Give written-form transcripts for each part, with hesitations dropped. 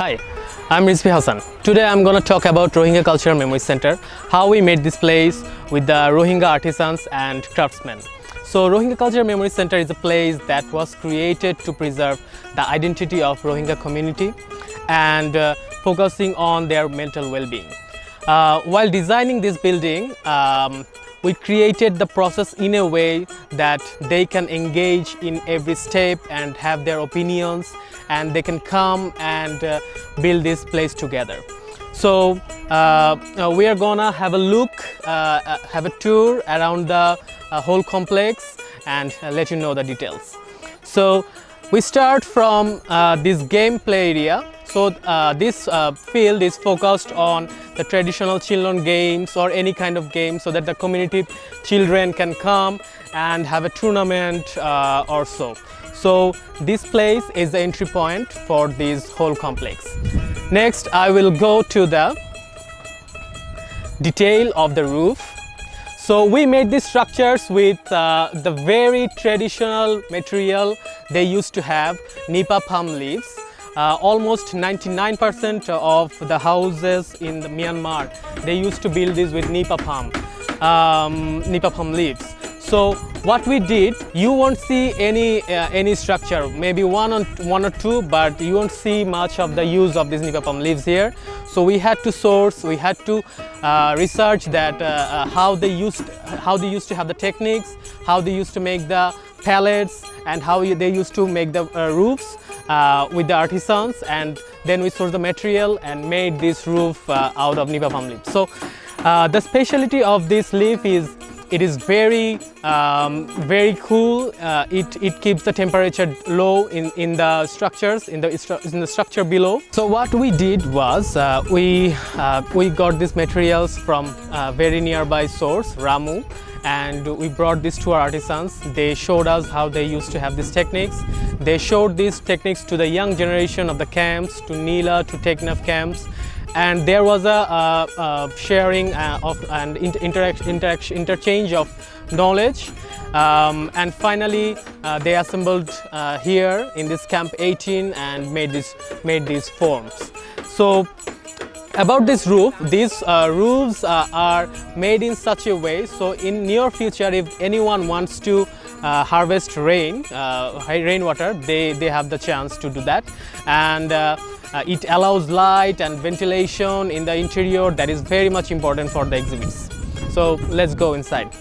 Hi, I'm Rizvi Hassan. Today I'm going to talk about Rohingya Cultural Memory Centre, how we made this place with the Rohingya artisans and craftsmen. So Rohingya Cultural Memory Centre is a place that was created to preserve the identity of Rohingya community and focusing on their mental well-being. While designing this building, we created the process in a way that they can engage in every step and have their opinions, and they can come and build this place together. So we are gonna have a look, have a tour around the whole complex and let you know the details. So we start from this gameplay area. So this field is focused on the traditional children games or any kind of game, so that the community children can come and have a tournament or so. So this place is the entry point for this whole complex. Next, I will go to the detail of the roof. So we made these structures with the very traditional material they used to have, nipa palm leaves. Almost 99% of the houses in the Myanmar, they used to build this with nipa palm leaves. So what we did, you won't see any structure, maybe one or two, but you won't see much of the use of these nipa palm leaves here. So we had to source, we had to research that how they used to have the techniques, how they used to make the pallets, and how they used to make the roofs with the artisans, and then we sourced the material and made this roof out of nipa palm leaf. So the specialty of this leaf is it is very cool. It keeps the temperature low in the structures, in the structure below. So what we did was we got these materials from a very nearby source, Ramu, and we brought this to our artisans. They showed us how they used to have these techniques. They showed these techniques to the young generation of the camps, to Nila, to Teknaf camps, and there was a sharing of and interchange of knowledge, and finally they assembled here in this camp 18 and made these forms. So about this roof, these roofs are made in such a way, so in near future if anyone wants to harvest rainwater, they have the chance to do that, and it allows light and ventilation in the interior. That is very much important for the exhibits. So let's go inside.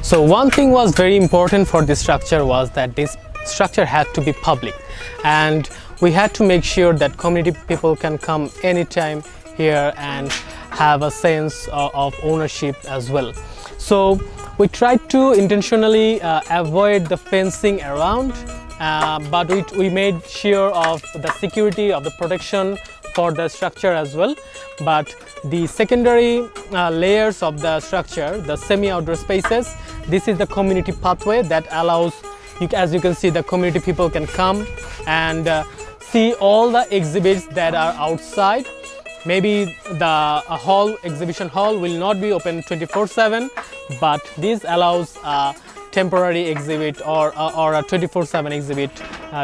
So one thing was very important for this structure was that this structure had to be public, and we had to make sure that community people can come anytime here and have a sense of ownership as well. So we tried to intentionally avoid the fencing around, but we made sure of the security of the protection for the structure as well. But the secondary layers of the structure, the semi-outdoor spaces, this is the community pathway that allows, as you can see, the community people can come and see all the exhibits that are outside. Maybe the exhibition hall will not be open 24/7, but this allows a temporary exhibit or a 24/7 exhibit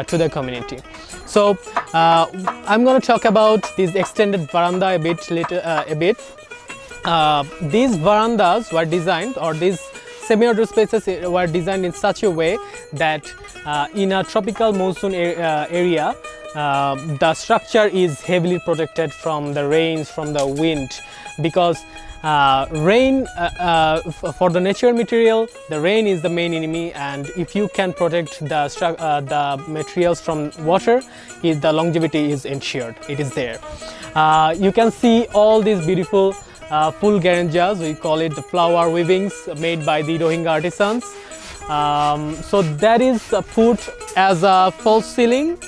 to the community. So I'm going to talk about this extended veranda a bit later. These verandas were designed, or these semi-outdoor spaces were designed in such a way that in a tropical monsoon area, the structure is heavily protected from the rains, from the wind, because rain, for the natural material, the rain is the main enemy, and if you can protect the materials from water, the longevity is ensured. It is there. You can see all these beautiful full garanjas, we call it the flower weavings made by the Rohingya artisans. So that is put as a false ceiling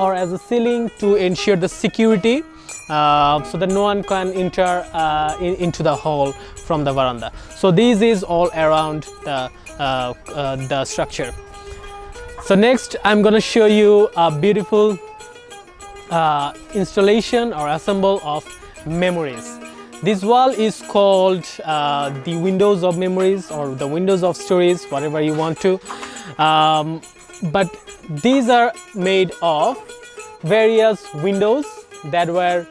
or as a ceiling to ensure the security, so that no one can enter into the hall from the veranda. So this is all around the structure. So next I'm going to show you a beautiful installation or assemble of memories. This wall is called the windows of memories or the windows of stories, whatever you want to. But these are made of various windows that were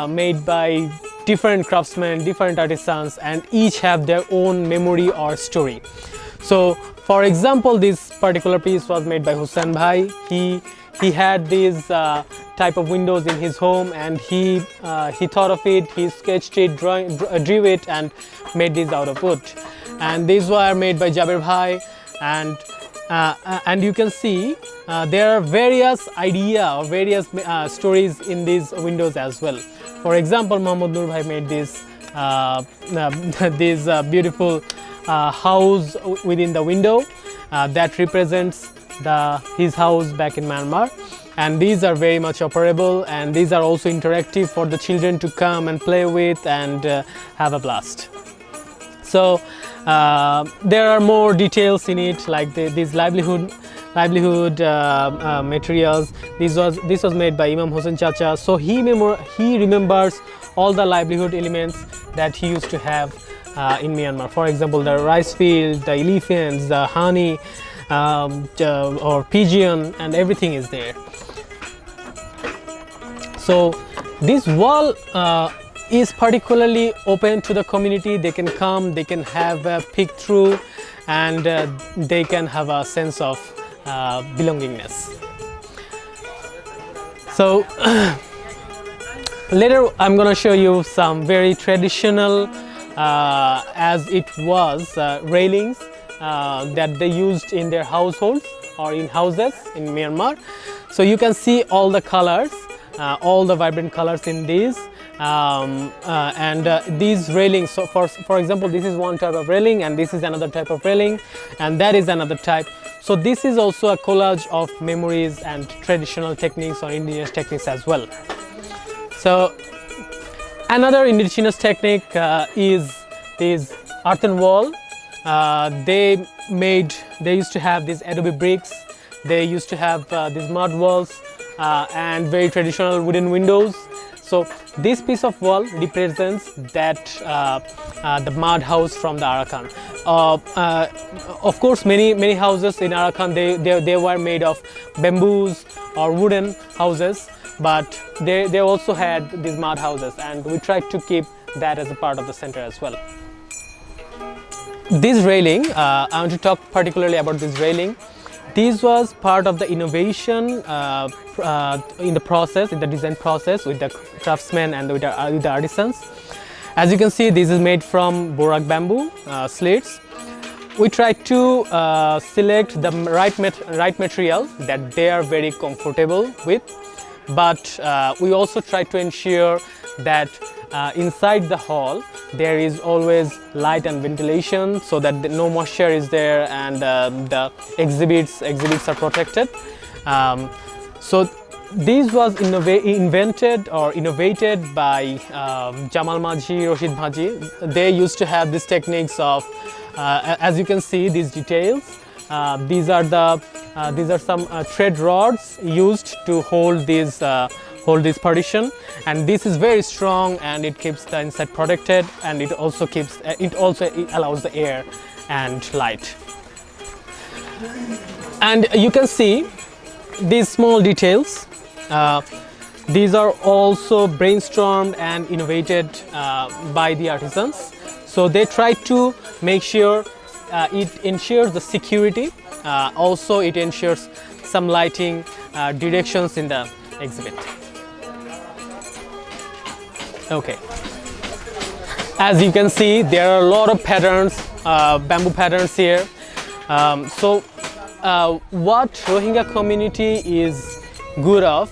made by different craftsmen, different artisans, and each have their own memory or story. So for example, this particular piece was made by Hussain Bhai. He had these type of windows in his home, and he thought of it, he sketched it, drew it, and made these out of wood. And these were made by Jabir Bhai, and you can see there are various idea or various stories in these windows as well. For example, Muhammad Nur Bhai made this beautiful house within the window that represents his house back in Myanmar, and these are very much operable, and these are also interactive for the children to come and play with and have a blast. So there are more details in it, like these livelihood materials. This was made by Imam Hossein Chacha, so he remembers all the livelihood elements that he used to have in Myanmar. For example, the rice field, the elephants, the honey, or pigeon, and everything is there. So this wall is particularly open to the community. They can come, they can have a peek through, and they can have a sense of belongingness. So later I'm gonna show you some very traditional as it was railings that they used in their households or in houses in Myanmar. So you can see all the colors, all the vibrant colors in these, and these railings. So for example, this is one type of railing, and this is another type of railing, and that is another type. So this is also a collage of memories and traditional techniques or indigenous techniques as well. So another indigenous technique is this earthen wall. They used to have these adobe bricks. They used to have these mud walls and very traditional wooden windows. So this piece of wall represents that the mud house from the Arakan. Of course, many houses in Arakan they were made of bamboos or wooden houses, but they also had these mud houses, and we tried to keep that as a part of the center as well. This railing, I want to talk particularly about this railing. This was part of the innovation in the process, in the design process, with the craftsmen and with the artisans. As you can see, this is made from borak bamboo slits. We tried to select the right material that they are very comfortable with, but we also tried to ensure that inside the hall there is always light and ventilation, so that no moisture is there, and the exhibits are protected. So this was invented or innovated by Jamal Majhi, Rashid Bhaji. They used to have these techniques of, as you can see, these details. These are some thread rods used to hold this partition, and this is very strong, and it keeps the inside protected, and it also allows the air and light. And you can see these small details. These are also brainstormed and innovated by the artisans. So they try to make sure it ensures the security. Also, it ensures some lighting directions in the exhibit. Okay. As you can see, there are a lot of patterns, bamboo patterns here. What Rohingya community is good of,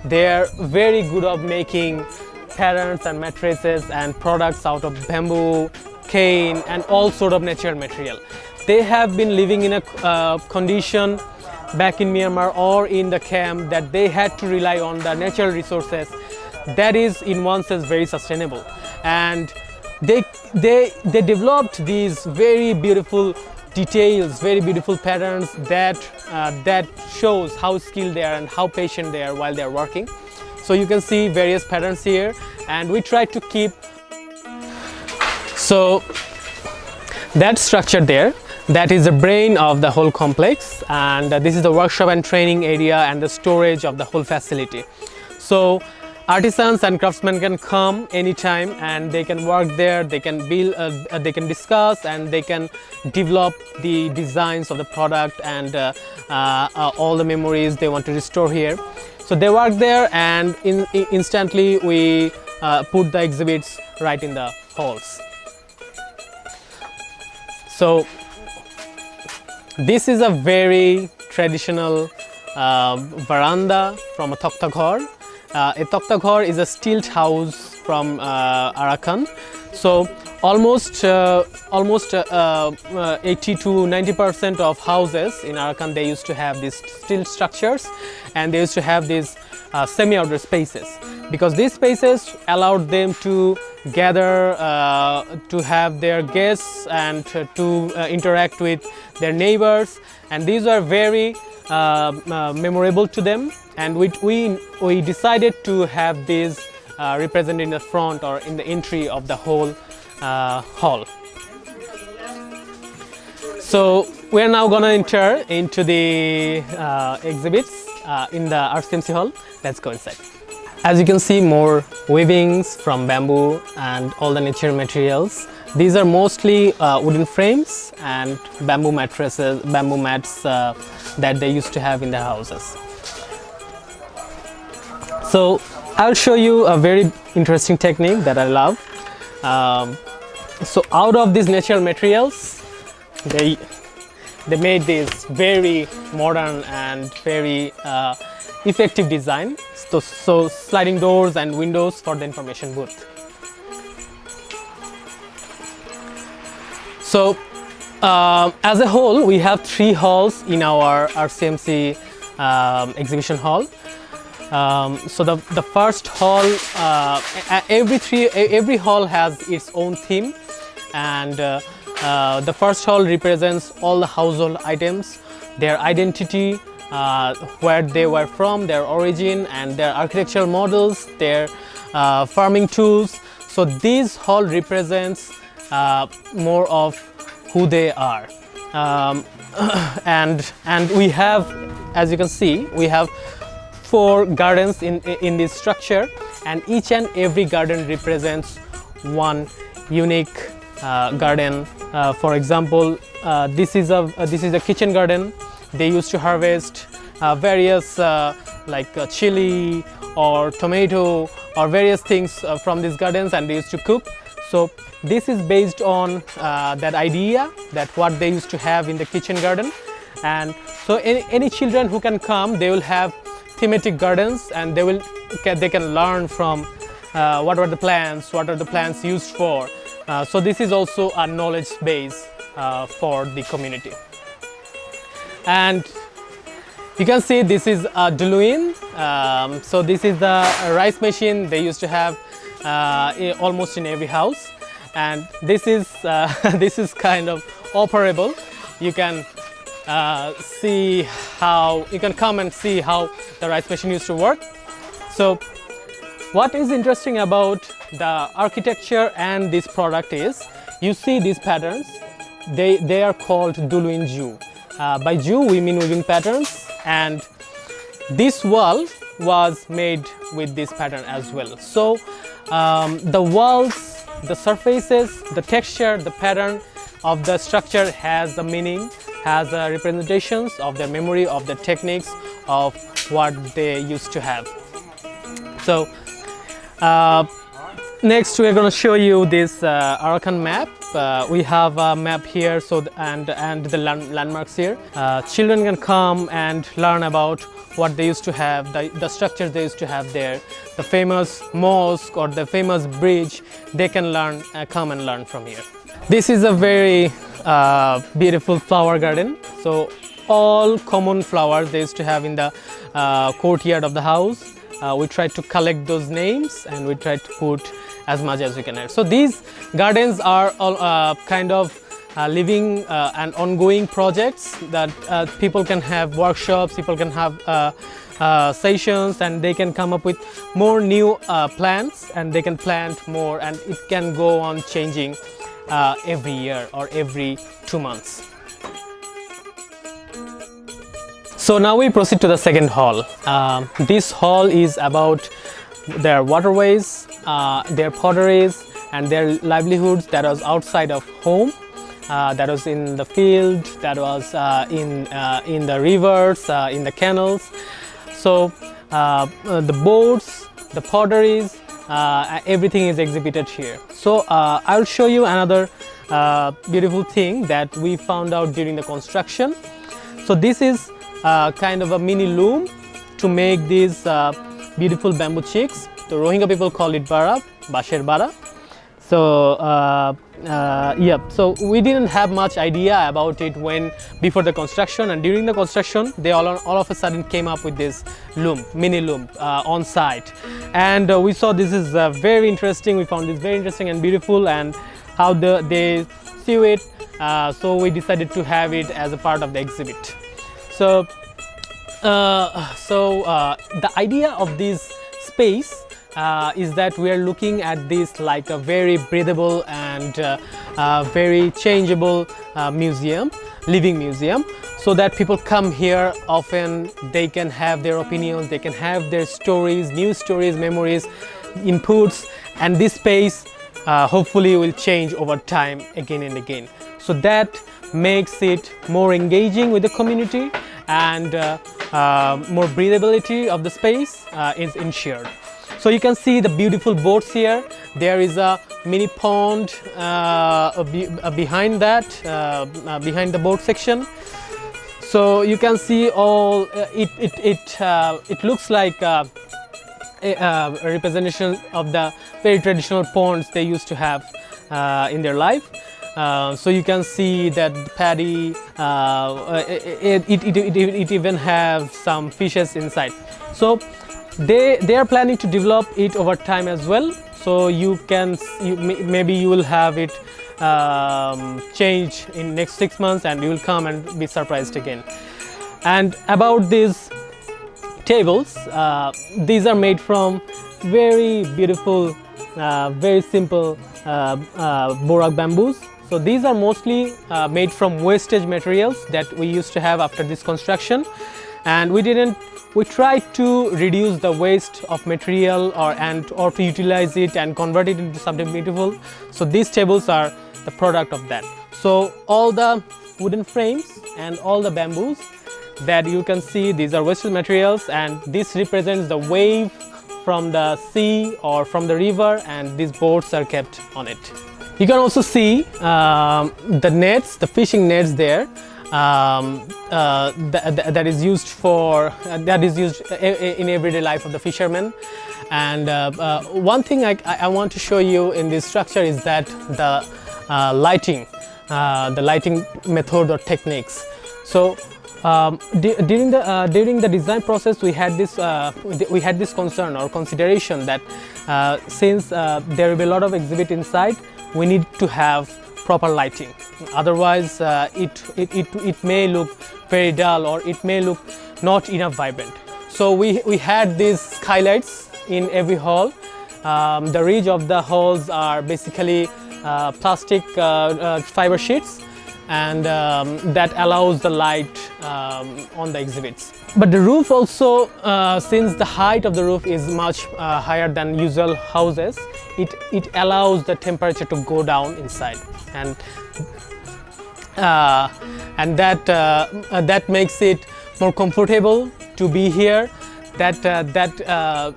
they're very good of making patterns and mattresses and products out of bamboo, cane, and all sort of natural material. They have been living in a condition back in Myanmar or in the camp that they had to rely on the natural resources. That is in one sense very sustainable, and they developed these very beautiful details, very beautiful patterns that shows how skilled they are and how patient they are while they are working. So you can see various patterns here, and we try to keep So that structure there, that is the brain of the whole complex, and this is the workshop and training area and the storage of the whole facility. So artisans and craftsmen can come anytime and they can work there, they can build, they can discuss, and they can develop the designs of the product and all the memories they want to restore here. So they work there, and instantly we put the exhibits right in the halls. So this is a very traditional veranda from a Tokta Ghor. A Tokta Ghor is a stilt house from Arakan. So almost 80 to 90% of houses in Arakan, they used to have these stilt structures, and they used to have these semi-outdoor spaces, because these spaces allowed them to gather, to have their guests, and to interact with their neighbors, and these were very memorable to them. And we decided to have these represented in the front or in the entry of the whole hall. So we are now gonna enter into the exhibits in the RCMC hall. Let's go inside. As you can see, more weavings from bamboo and all the natural materials. These are mostly wooden frames and bamboo mattresses, bamboo mats that they used to have in their houses. So I'll show you a very interesting technique that I love. So out of these natural materials, they made this very modern and very effective design. So sliding doors and windows for the information booth. So as a whole, we have 3 halls in our RCMC exhibition hall. So the first hall, every hall has its own theme, and the first hall represents all the household items, their identity, where they were from, their origin, and their architectural models, their farming tools. So this hall represents more of who they are, and we have, as you can see, we have 4 gardens in this structure, and each and every garden represents one unique garden. For example, this is a kitchen garden. They used to harvest various like chili or tomato or various things from these gardens, and they used to cook. So this is based on that idea, that what they used to have in the kitchen garden. And so any children who can come, they will have thematic gardens, and they can learn from what are the plants used for. So this is also a knowledge base for the community. And you can see this is a Duluin. So this is the rice machine they used to have almost in every house, and this is this is kind of operable. You can see how you can come and see how the rice machine used to work. So what is interesting about the architecture and this product is, you see these patterns, they are called Duluin Ju. By Ju we mean weaving patterns, and this wall was made with this pattern as well. So the walls, the surfaces, the texture, the pattern of the structure has a meaning, has representations of their memory, of the techniques, of what they used to have. So next we are going to show you this Arakan map. We have a map here, so and the landmarks here. Children can come and learn about what they used to have, the structures they used to have there, the famous mosque or the famous bridge. They can learn, come and learn from here. This is a very beautiful flower garden. So all common flowers they used to have in the courtyard of the house. We tried to collect those names, and we tried to put as much as we can. So these gardens are all kind of living and ongoing projects that people can have workshops, people can have sessions, and they can come up with more new plants, and they can plant more, and it can go on changing every year or every 2 months. So now we proceed to the second hall. This hall is about their waterways, their potteries, and their livelihoods that was outside of home, that was in the field, that was in the rivers, in the canals. So the boats, the potteries, everything is exhibited here. So I'll show you another beautiful thing that we found out during the construction. So this is kind of a mini loom to make these beautiful bamboo chicks. The Rohingya people call it bara, basher bara. So yeah, so we didn't have much idea about it before the construction, and during the construction they all of a sudden came up with this loom, mini loom on site, and we saw this is very interesting. We found this very interesting and beautiful, and how they sew it. So we decided to have it as a part of the exhibit. So the idea of this space is that we are looking at this like a very breathable and very changeable museum, living museum, so that people come here often, they can have their opinions, they can have their stories, news stories, memories, inputs, and this space hopefully will change over time again and again. So that makes it more engaging with the community, and more breathability of the space is ensured. So you can see the beautiful boats here. There is a mini pond behind that, behind the boat section. So you can see all it looks like a representation of the very traditional ponds they used to have in their life. So you can see that paddy, it even have some fishes inside. So they are planning to develop it over time as well. So maybe you will have it change in next 6 months, and you will come and be surprised again. And about these tables, these are made from very beautiful, very simple borak bamboos. So these are mostly made from wastage materials that we used to have after this construction, and we tried to reduce the waste of material or to utilize it and convert it into something beautiful. So these tables are the product of that. So all the wooden frames and all the bamboos that you can see, these are wastage materials, and this represents the wave from the sea or from the river, and these boats are kept on it. You can also see the nets, the fishing nets there. That is used in everyday life of the fishermen. And one thing I want to show you in this structure is that the lighting method or techniques. So during the design process, we had this concern or consideration that since there will be a lot of exhibit inside, we need to have proper lighting. Otherwise it may look very dull, or it may look not enough vibrant. So we had these skylights in every hall. The ridge of the halls are basically plastic fiber sheets, and that allows the light on the exhibits. But the roof also, since the height of the roof is much higher than usual houses, it allows the temperature to go down inside, and that makes it more comfortable to be here.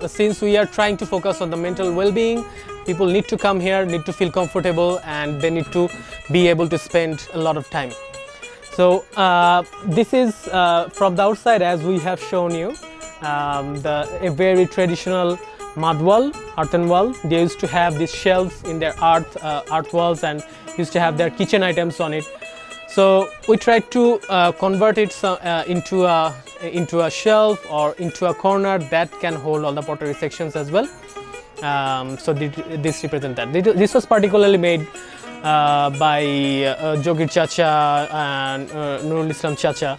Since we are trying to focus on the mental well-being, people need to come here, need to feel comfortable, and they need to be able to spend a lot of time. So this is from the outside, as we have shown you, a very traditional mud wall, earthen wall. They used to have these shelves in their earth walls, and used to have their kitchen items on it. So we tried to convert it into a shelf or into a corner that can hold all the pottery sections as well. So this represents that. This was particularly made by Jogir Chacha and Nurul Islam Chacha.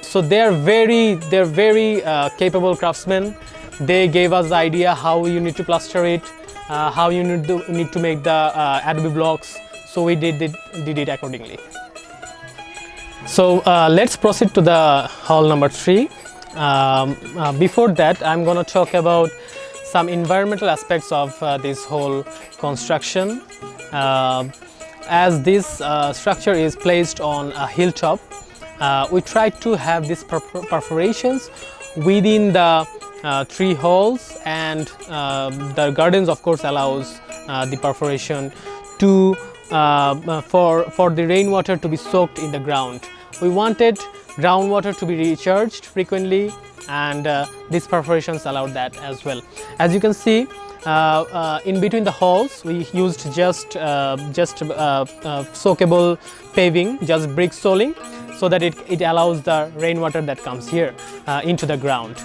So they're very capable craftsmen. They gave us the idea how you need to plaster it, how you need to make the adobe blocks. so we did it accordingly. So let's proceed to the hall number 3. Before that, I'm going to talk about some environmental aspects of this whole construction. As this structure is placed on a hilltop, we tried to have these perforations within the 3 halls, and the gardens of course allows the perforation to for the rainwater to be soaked in the ground. We wanted groundwater to be recharged frequently, and these perforations allowed that as well. As you can see, in between the halls we used just soakable paving, just brick soling, so that it allows the rainwater that comes here into the ground.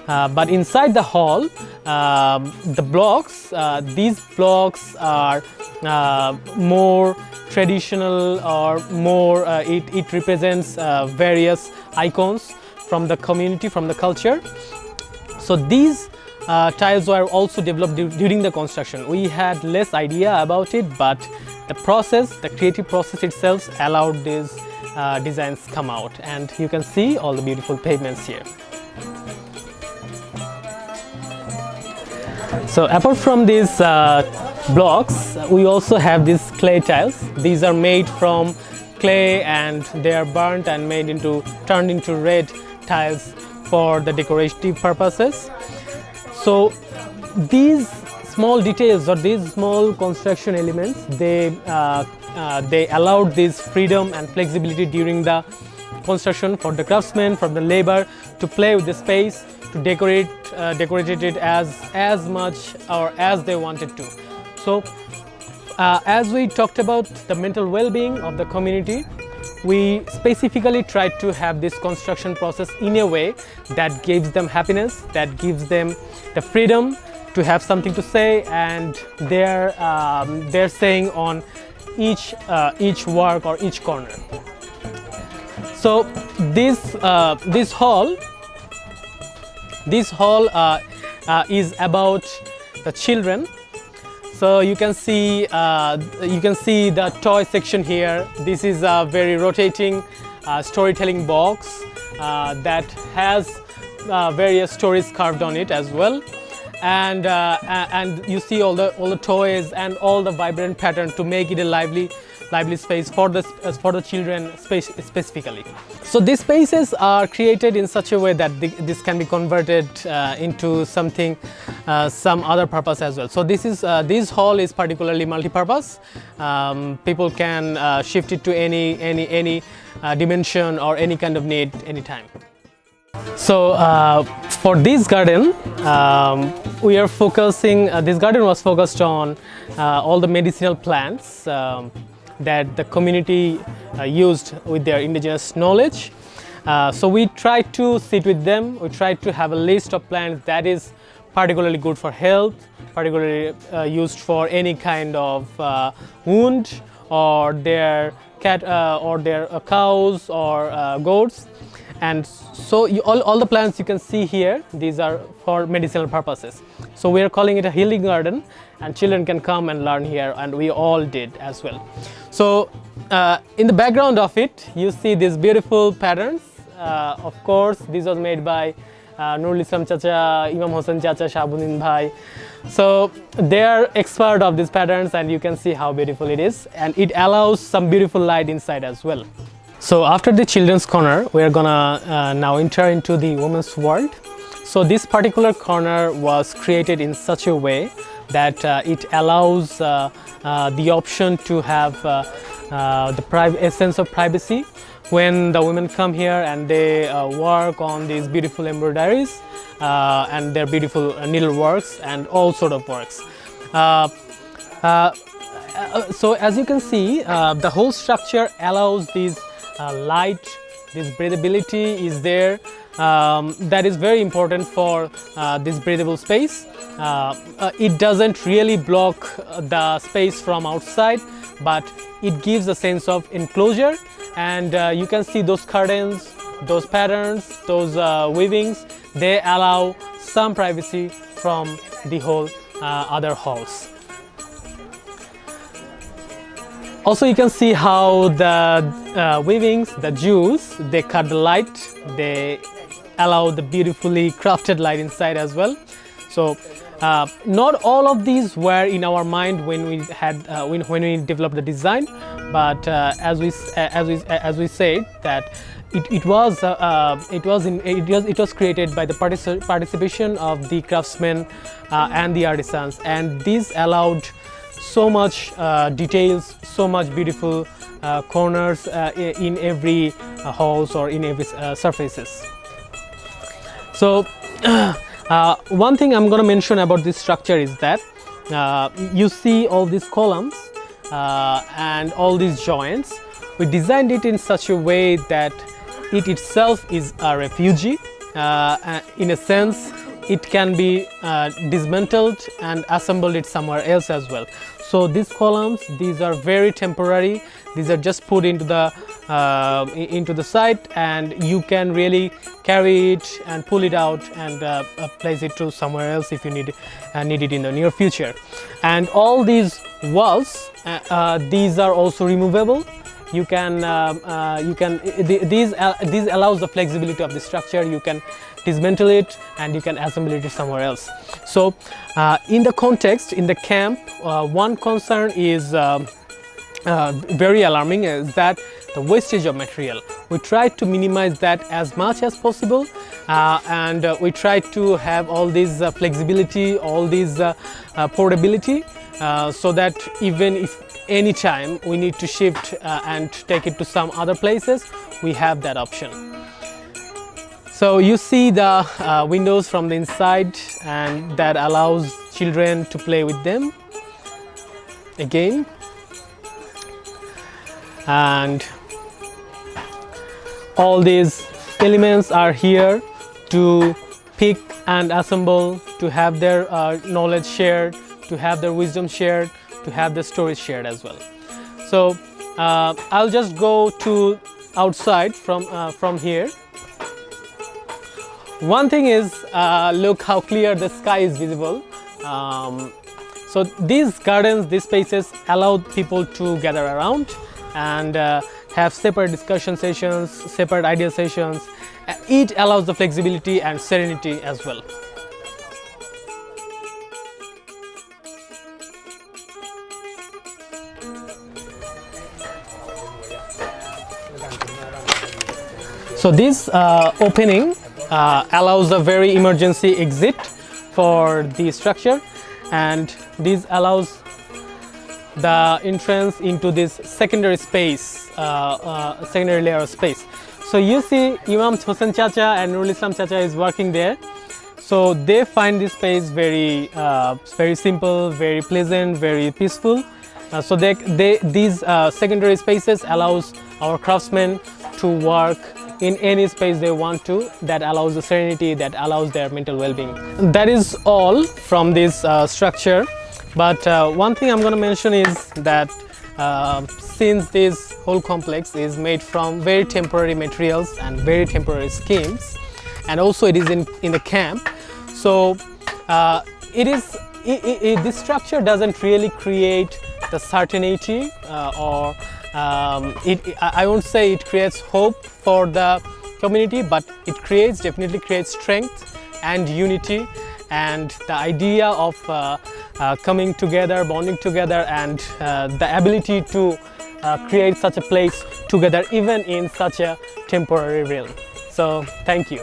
But inside the hall, the blocks, these blocks are more traditional, or more it represents various icons from the community, from the culture. So these tiles were also developed during the construction. We had less idea about it, but the process, the creative process itself allowed these designs come out, and you can see all the beautiful pavements here. So apart from these blocks, we also have these clay tiles. These are made from clay, and they are burnt and turned into red tiles for the decorative purposes. So these small details, or these small construction elements, they allowed this freedom and flexibility during the construction for the craftsmen, for the labor, to play with the space, to decorate it as much or as they wanted to. So as we talked about the mental well-being of the community, we specifically tried to have this construction process in a way that gives them happiness, that gives them the freedom to have something to say, and they're saying on each work or each corner. So this hall is about the children. So you can see the toy section here. This is a very rotating storytelling box that has various stories carved on it as well, and you see all the toys and all the vibrant pattern to make it a lively space for the children specifically. So these spaces are created in such a way that this can be converted into something, some other purpose as well. So this hall is particularly multi-purpose. People can shift it to any dimension or any kind of need anytime. So for this garden, we are focusing. This garden was focused on all the medicinal plants that the community used with their indigenous knowledge. So we tried to sit with them. We tried to have a list of plants that is particularly good for health, particularly used for any kind of wound, or their cat or their cows or goats. And so all the plants you can see here, these are for medicinal purposes. So we are calling it a healing garden, and children can come and learn here, and we all did as well. So in the background of it, you see these beautiful patterns. Of course, this was made by Nurul Islam Chacha, Imam Hossein Chacha, Shabuddin Bhai. So they are expert of these patterns, and you can see how beautiful it is, and it allows some beautiful light inside as well. So after the children's corner, we are gonna now enter into the women's world. So this particular corner was created in such a way that it allows the option to have a sense of privacy when the women come here and they work on these beautiful embroideries and their beautiful needleworks and all sort of works. So as you can see, the whole structure allows these light, this breathability is there. That is very important for this breathable space. It doesn't really block the space from outside, but it gives a sense of enclosure, and you can see those curtains, those patterns, those weavings, they allow some privacy from the whole other halls. Also, you can see how the weavings, the jewels, they cut the light, they allow the beautifully crafted light inside as well. So not all of these were in our mind when we had when we developed the design, but as we said that it was created by the participation of the craftsmen and the artisans, and these allowed so much details, so much beautiful corners in every halls or in every surfaces. So one thing I'm going to mention about this structure is that you see all these columns and all these joints. We designed it in such a way that it itself is a refugee. In a sense, it can be dismantled and assembled it somewhere else as well. So these columns, these are very temporary. These are just put into the site, and you can really carry it and pull it out and place it to somewhere else if you need it in the near future. And all these walls, these are also removable. These allows the flexibility of the structure. You can dismantle it and you can assemble it somewhere else. So in the context, in the camp, one concern is very alarming, is that the wastage of material. We try to minimize that as much as possible, and we try to have all this flexibility, all this portability, so that even if any time we need to shift and take it to some other places, we have that option. So you see the windows from the inside, and that allows children to play with them again. And all these elements are here to pick and assemble, to have their knowledge shared, to have their wisdom shared, to have the stories shared as well. So I'll just go to outside from here. One thing is, look how clear the sky is visible. So these gardens, these spaces allow people to gather around and have separate discussion sessions, separate idea sessions. It allows the flexibility and serenity as well. So this opening allows a very emergency exit for the structure, and this allows the entrance into this secondary space, secondary layer of space. So you see Imam Hossein Chacha and Nurul Islam Chacha is working there. So they find this space very simple, very pleasant, very peaceful. So these secondary spaces allows our craftsmen to work in any space they want to, that allows the serenity, that allows their mental well-being. That is all from this structure. But one thing I'm going to mention is that since this whole complex is made from very temporary materials and very temporary schemes, and also it is in the camp, so this structure doesn't really create the certainty or I won't say it creates hope for the community, but it definitely creates strength and unity, and the idea of coming together, bonding together, and the ability to create such a place together even in such a temporary realm. So thank you.